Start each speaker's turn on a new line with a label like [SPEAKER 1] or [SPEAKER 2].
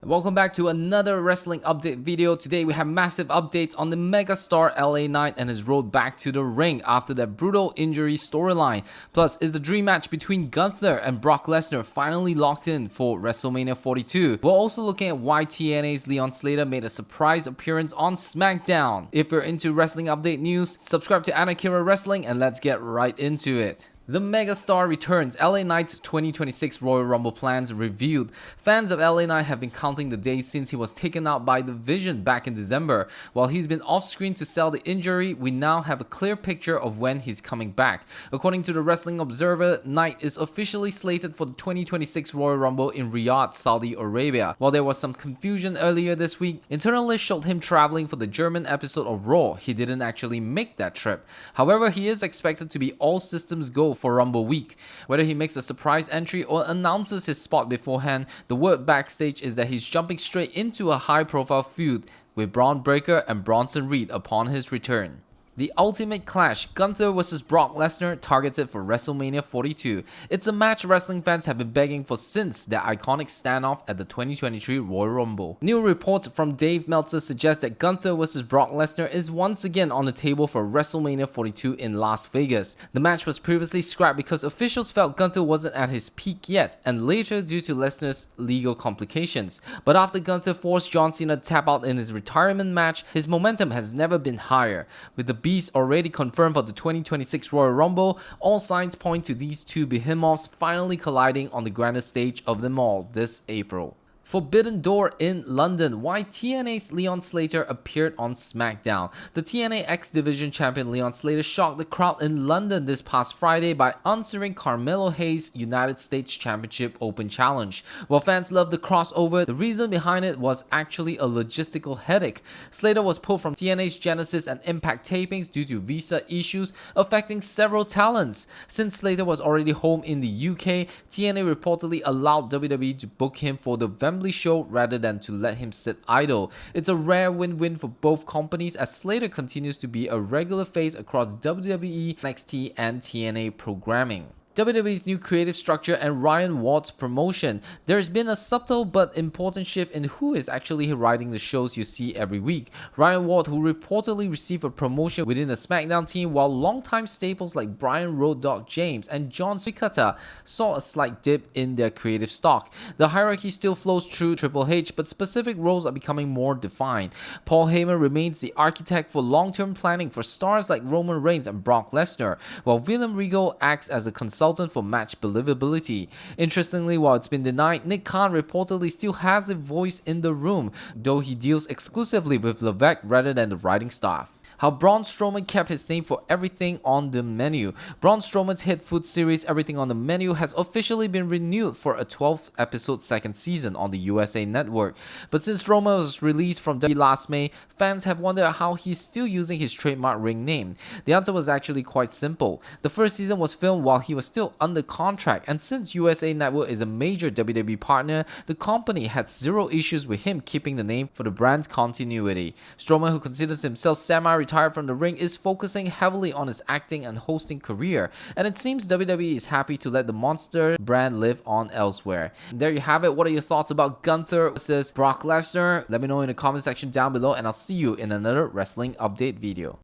[SPEAKER 1] Welcome back to another wrestling update video. Today we have massive updates on the megastar LA Knight and his road back to the ring after that brutal injury storyline. Plus, is the dream match between Gunther and Brock Lesnar finally locked in for WrestleMania 42? We're also looking at why TNA's Leon Slater made a surprise appearance on SmackDown. If you're into wrestling update news, subscribe to Anakira Wrestling and let's get right into it. The megastar returns. LA Knight's 2026 Royal Rumble plans revealed. Fans of LA Knight have been counting the days since he was taken out by the Vision back in December. While he's been off screen to sell the injury, we now have a clear picture of when he's coming back. According to the Wrestling Observer, Knight is officially slated for the 2026 Royal Rumble in Riyadh, Saudi Arabia. While there was some confusion earlier this week, internal lists showed him traveling for the German episode of Raw. He didn't actually make that trip. However, he is expected to be all systems go for Rumble week. Whether he makes a surprise entry or announces his spot beforehand, the word backstage is that he's jumping straight into a high-profile feud with Braun Breaker and Bronson Reed upon his return. The Ultimate Clash, Gunther vs Brock Lesnar, targeted for WrestleMania 42. It's a match wrestling fans have been begging for since their iconic standoff at the 2023 Royal Rumble. New reports from Dave Meltzer suggest that Gunther vs Brock Lesnar is once again on the table for WrestleMania 42 in Las Vegas. The match was previously scrapped because officials felt Gunther wasn't at his peak yet, and later due to Lesnar's legal complications. But after Gunther forced John Cena to tap out in his retirement match, his momentum has never been higher. With the Beast already confirmed for the 2026 Royal Rumble, all signs point to these two behemoths finally colliding on the grandest stage of them all this April. Forbidden Door in London. Why TNA's Leon Slater appeared on SmackDown. The TNA X Division champion Leon Slater shocked the crowd in London this past Friday by answering Carmelo Hayes' United States Championship Open Challenge. While fans loved the crossover, the reason behind it was actually a logistical headache. Slater was pulled from TNA's Genesis and Impact tapings due to visa issues affecting several talents. Since Slater was already home in the UK, TNA reportedly allowed WWE to book him for the Wembley show rather than to let him sit idle. It's a rare win-win for both companies as Slater continues to be a regular face across WWE, NXT, and TNA programming. WWE's new creative structure and Ryan Ward's promotion. There's been a subtle but important shift in who is actually writing the shows you see every week. Ryan Ward, who reportedly received a promotion within the SmackDown team, while longtime staples like Brian Road Dogg James and John Cicetta saw a slight dip in their creative stock. The hierarchy still flows through Triple H, but specific roles are becoming more defined. Paul Heyman remains the architect for long-term planning for stars like Roman Reigns and Brock Lesnar, while William Regal acts as a consultant for match believability. Interestingly, while it's been denied, Nick Khan reportedly still has a voice in the room, though he deals exclusively with Levesque rather than the writing staff. How Braun Strowman kept his name for everything on the menu. Braun Strowman's hit food series Everything on the Menu has officially been renewed for a 12th episode second season on the USA Network. But since Strowman was released from WWE last May, fans have wondered how he's still using his trademark ring name. The answer was actually quite simple. The first season was filmed while he was still under contract, and since USA Network is a major WWE partner, the company had zero issues with him keeping the name for the brand's continuity. Strowman, who considers himself semi-retired from the ring, is focusing heavily on his acting and hosting career, and it seems WWE is happy to let the monster brand live on elsewhere. And there you have it. What are your thoughts about Gunther versus Brock Lesnar? Let me know in the comment section down below, and I'll see you in another wrestling update video.